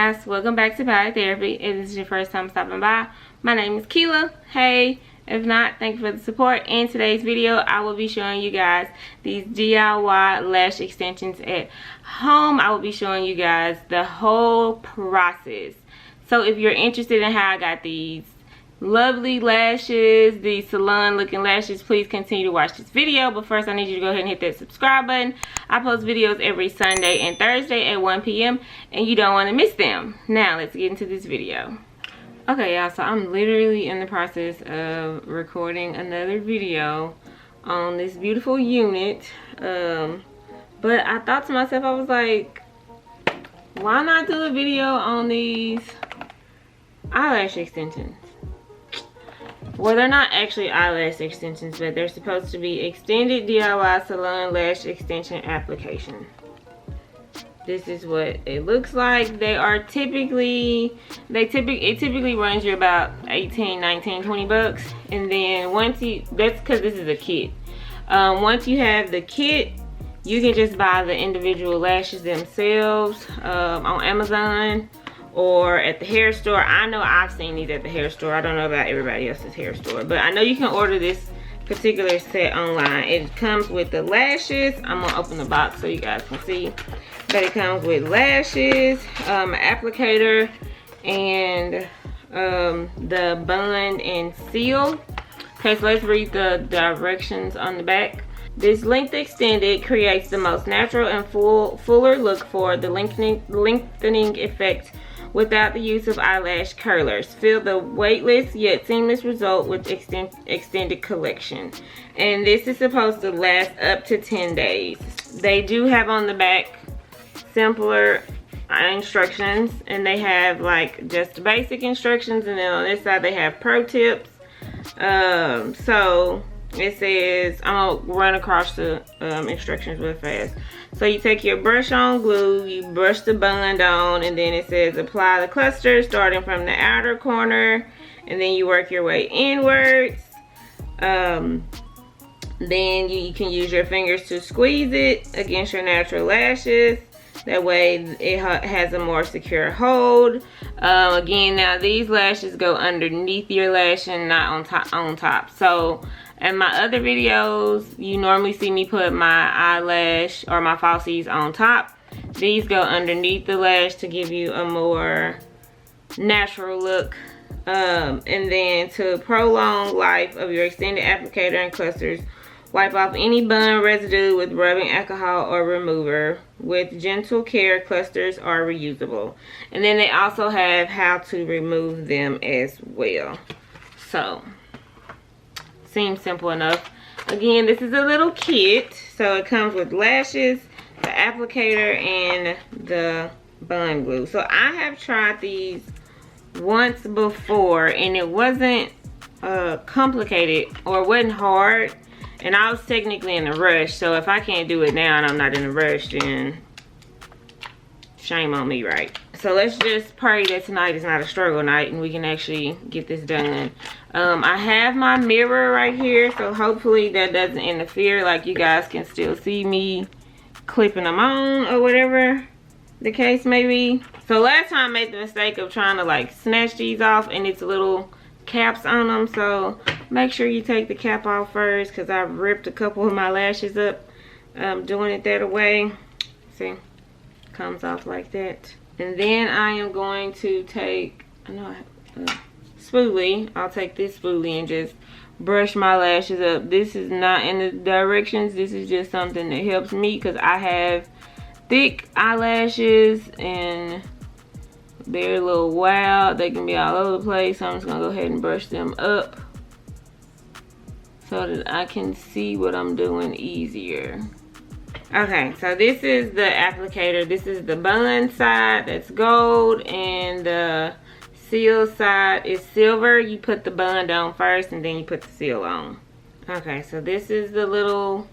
guys, welcome back to Body Therapy. If this is your first time stopping by, my name is Keela. Hey, if not, thank you for the support. In today's video, I will be showing you guys these DIY lash extensions at home. I will be showing you guys the whole process. So if you're interested in how I got these lovely lashes, these salon looking lashes, please continue to watch this video. But first I need you to go ahead and hit that subscribe button. I post videos every Sunday and Thursday at 1 p.m. and you don't want to miss them. Now let's get into this video. Okay y'all, so I'm literally in the process of recording another video on this beautiful unit. But I thought to myself, I was like, why not do a video on these eyelash extensions? Well, they're not actually eyelash extensions, but they're supposed to be extended DIY salon lash extension application. This is what it looks like. They are typically, it typically runs you about 18, 19, 20 bucks. And then once you, that's because this is a kit. Once you have the kit, you can just buy the individual lashes themselves on Amazon or at the hair store. I know I've seen these at the hair store. I don't know about everybody else's hair store, but I know you can order this particular set online. It comes with the lashes. I'm gonna open the box so you guys can see that it comes with lashes, applicator, and the bund and seal. Okay, so let's read the directions on the back. This length extended creates the most natural and fuller look for the lengthening effect without the use of eyelash curlers. Feel the weightless yet seamless result with extended collection. And this is supposed to last up to 10 days. They do have on the back simpler instructions, and they have like just basic instructions, and then on this side they have pro tips. So it says, I'm gonna run across the instructions real fast. So you take your brush on glue, you brush the bund on, and then it says apply the cluster starting from the outer corner, and then you work your way inwards. Then you can use your fingers to squeeze it against your natural lashes. That way it has a more secure hold. Again, now these lashes go underneath your lash and not on top. So in my other videos, you normally see me put my eyelash or my falsies on top. These go underneath the lash to give you a more natural look. And then to prolong life of your extended applicator and clusters, wipe off any bund residue with rubbing alcohol or remover. With gentle care, clusters are reusable. And then they also have how to remove them as well. So seems simple enough. Again, this is a little kit, so it comes with lashes, the applicator, and the bund glue. So I have tried these once before, and it wasn't complicated or wasn't hard, and I was technically in a rush. So if I can't do it now and I'm not in a rush, then shame on me, right? So let's just pray that tonight is not a struggle night and we can actually get this done. I have my mirror right here, so hopefully that doesn't interfere. Like, you guys can still see me clipping them on or whatever the case may be. So last time I made the mistake of trying to like snatch these off, and it's little caps on them. So make sure you take the cap off first, because I've ripped a couple of my lashes up doing it that way. See, comes off like that. And then I am going to take, I know I have a spoolie. I'll take this spoolie and just brush my lashes up. This is not in the directions. This is just something that helps me, because I have thick eyelashes and they're a little wild. They can be all over the place. So I'm just gonna go ahead and brush them up so that I can see what I'm doing easier. Okay, so this is the applicator. This is the bund side, that's gold, and the seal side is silver. You put the bund on first and then you put the seal on. Okay, so this is the little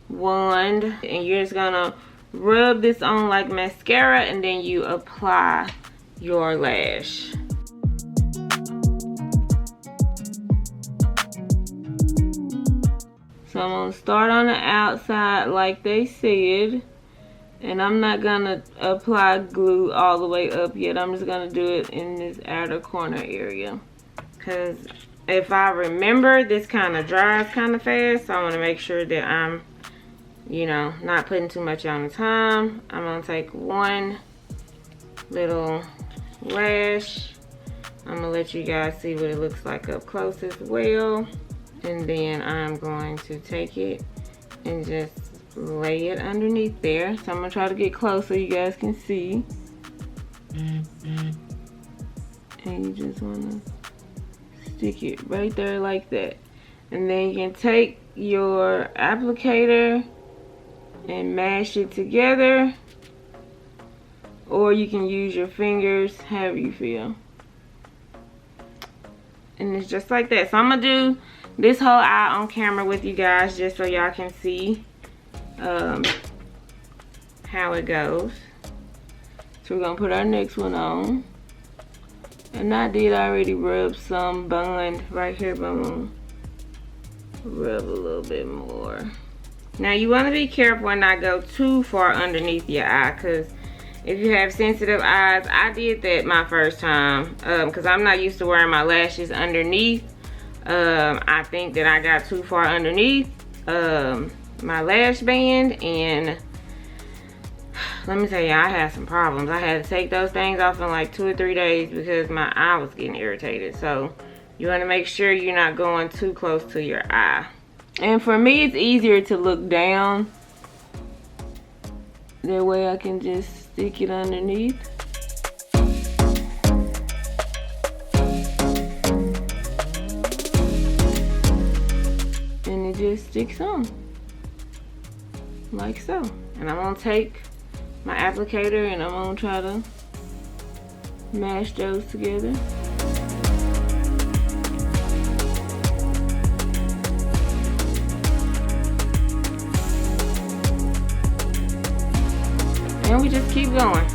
wand, and you're just gonna rub this on like mascara, and then you apply your lash. So I'm gonna start on the outside like they said, And I'm not gonna apply glue all the way up yet. I'm just gonna do it in this outer corner area. Cause if I remember, this kind of dries kind of fast. So I wanna make sure that I'm, you know, not putting too much on the time. I'm gonna take one little lash. I'm gonna let you guys see what it looks like up close as well. And then I'm going to take it and just lay it underneath there. So I'm gonna try to get close so you guys can see. And you just wanna stick it right there like that. And then you can take your applicator and mash it together, or you can use your fingers, however you feel. And it's just like that. So I'm gonna do this whole eye on camera with you guys just so y'all can see how it goes. So we're gonna put our next one on. And I did already rub some bond right here, but I'm gonna rub a little bit more. Now you wanna be careful and not go too far underneath your eye, cause if you have sensitive eyes, I did that my first time, cause I'm not used to wearing my lashes underneath. I think that I got too far underneath my lash band, and let me tell you, I had some problems. I had to take those things off in like 2 or 3 days because my eye was getting irritated. So you want to make sure you're not going too close to your eye. And for me, it's easier to look down. That way I can just stick it underneath. And it just sticks on. Like so. And I'm gonna take my applicator and I'm gonna try to mash those together. And we just keep going.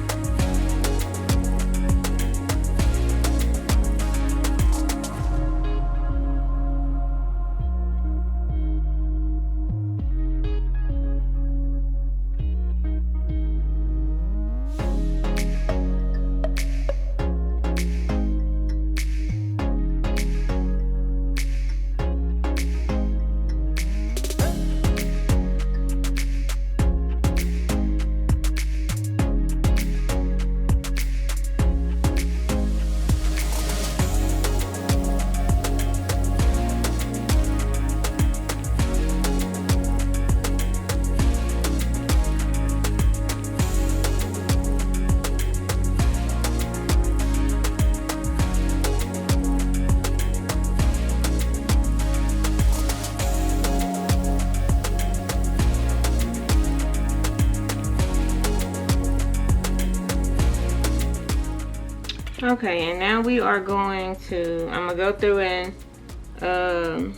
Okay, and now we are going to, I'm gonna go through and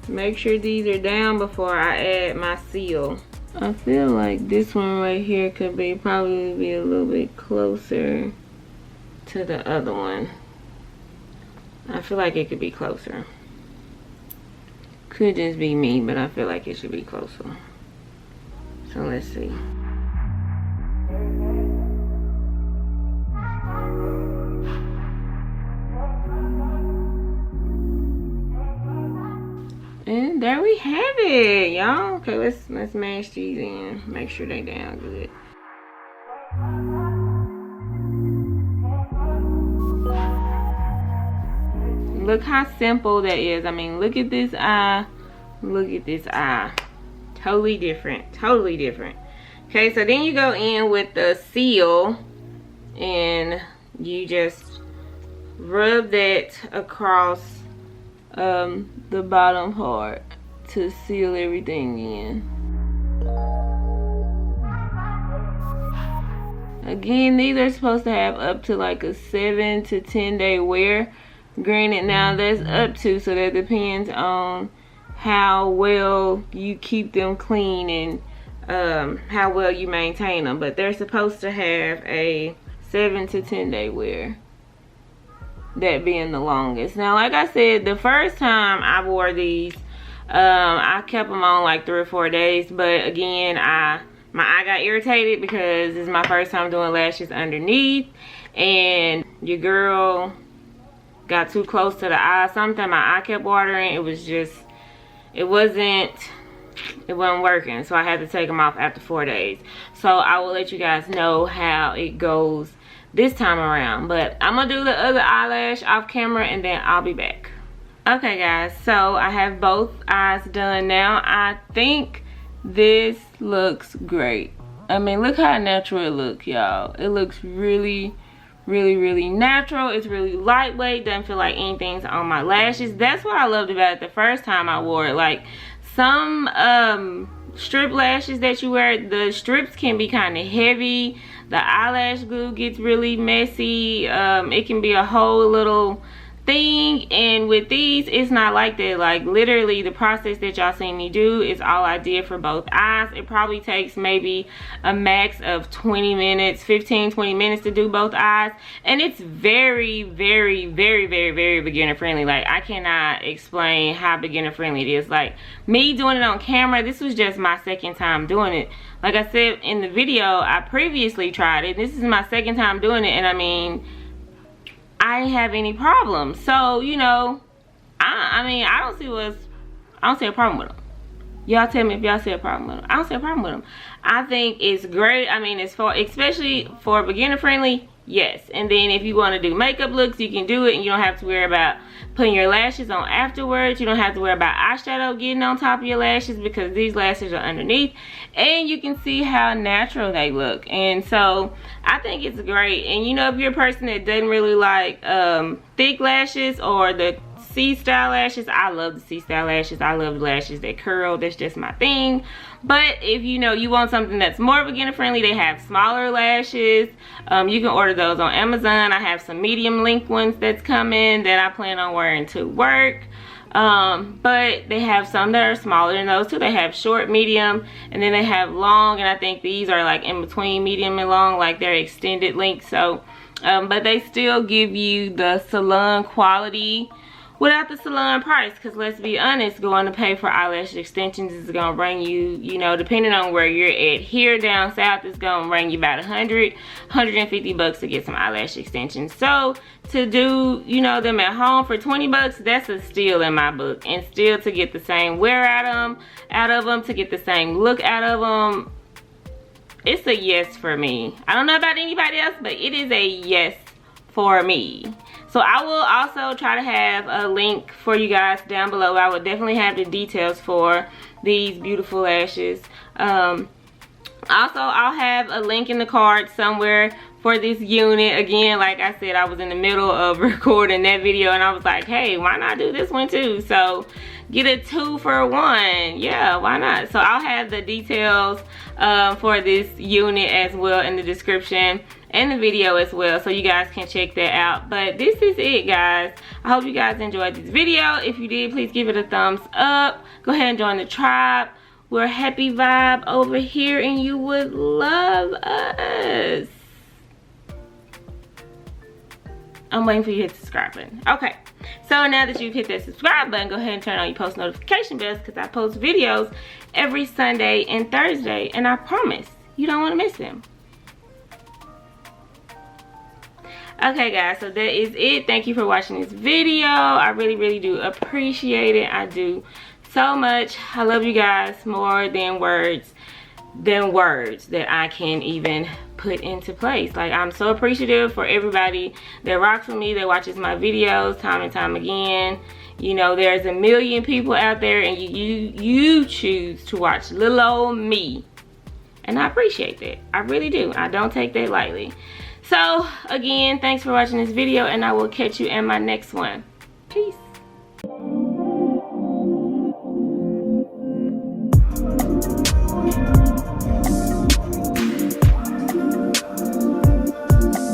make sure these are down before I add my seal. I feel like this one right here could be probably be a little bit closer to the other one. I feel like it could be closer. Could just be me, but I feel like it should be closer. So let's see. And there we have it, y'all. Okay, let's mash these in. Make sure they down good. Look how simple that is. I mean, look at this eye. Look at this eye. Totally different. Totally different. Okay, so then you go in with the seal and you just rub that across the bottom part to seal everything in. Again, these are supposed to have up to like a 7 to 10 day wear. Granted, now that's up to, so that depends on how well you keep them clean and how well you maintain them. But they're supposed to have a 7 to 10 day wear. That being the longest. Now, like I said, the first time I wore these, I kept them on like 3 or 4 days. But again, my my eye got irritated because this is my first time doing lashes underneath, and your girl got too close to the eye. Something, my eye kept watering. It was just, it wasn't working, so I had to take them off after 4 days. So I will let you guys know how it goes this time around, but I'm gonna do the other eyelash off camera and then I'll be back. Okay guys, so I have both eyes done now. I think this looks great. I mean, look how natural it looks, y'all. It looks really natural. It's really lightweight, doesn't feel like anything's on my lashes. That's what I loved about it the first time I wore it. Like, some strip lashes that you wear, the strips can be kind of heavy. The eyelash glue gets really messy. It can be a whole little thing, and with these it's not like that. Like, literally the process that y'all seen me do is all I did for both eyes. It probably takes maybe a max of 20 minutes, 15-20 minutes to do both eyes, and it's very beginner friendly. Like, I cannot explain how beginner friendly it is. Like, me doing it on camera, this was just my second time doing it. Like I said in the video, I previously tried it. This is my second time doing it, and I mean, I didn't have any problems. So, you know, I mean, I don't see a problem with them. Y'all tell me if y'all see a problem with them. I don't see a problem with them. I think it's great. I mean, it's for, especially for beginner friendly, yes. And then if you want to do makeup looks, you can do it, and you don't have to worry about putting your lashes on afterwards. You don't have to worry about eyeshadow getting on top of your lashes because these lashes are underneath, and you can see how natural they look. And so I think it's great. And you know, if you're a person that doesn't really like thick lashes or the C-style lashes, I love the C-style lashes. I love lashes that curl. That's just my thing. But if you know you want something that's more beginner friendly, they have smaller lashes. You can order those on Amazon. I have some medium length ones that's coming that I plan on wearing to work. But they have some that are smaller than those too. They have short, medium, and then they have long, and I think these are like in between medium and long, like they're extended length. So but they still give you the salon quality without the salon price, because let's be honest, going to pay for eyelash extensions is going to bring you, you know, depending on where you're at. Here down south, it's going to bring you about $150 to get some eyelash extensions. So to do, you know, them at home for $20, that's a steal in my book. And still to get the same wear out of them, to get the same look out of them, it's a yes for me. I don't know about anybody else, but it is a yes for me. So I will also try to have a link for you guys down below. I will definitely have the details for these beautiful lashes. Also, I'll have a link in the card somewhere for this unit. Again, like I said, I was in the middle of recording that video and I was like, hey, why not do this one too? So get a 2 for 1. Yeah, why not? So I'll have the details for this unit as well in the description and the video as well, so you guys can check that out. But this is it, guys. I hope you guys enjoyed this video. If you did, please give it a thumbs up. Go ahead and join the tribe. We're Happy Vibe over here, and you would love us. I'm waiting for you to hit the subscribe button. Okay, so now that you've hit that subscribe button, go ahead and turn on your post notification bells, because I post videos every Sunday and Thursday, and I promise you don't want to miss them. Okay guys, so that is it. Thank you for watching this video. I really do appreciate it. I do so much. I love you guys more than words that I can even put into place. Like, I'm so appreciative for everybody that rocks with me, that watches my videos time and time again. You know, there's a million people out there, and you choose to watch little old me, and I appreciate that. I really do. I don't take that lightly. So again, thanks for watching this video, and I will catch you in my next one.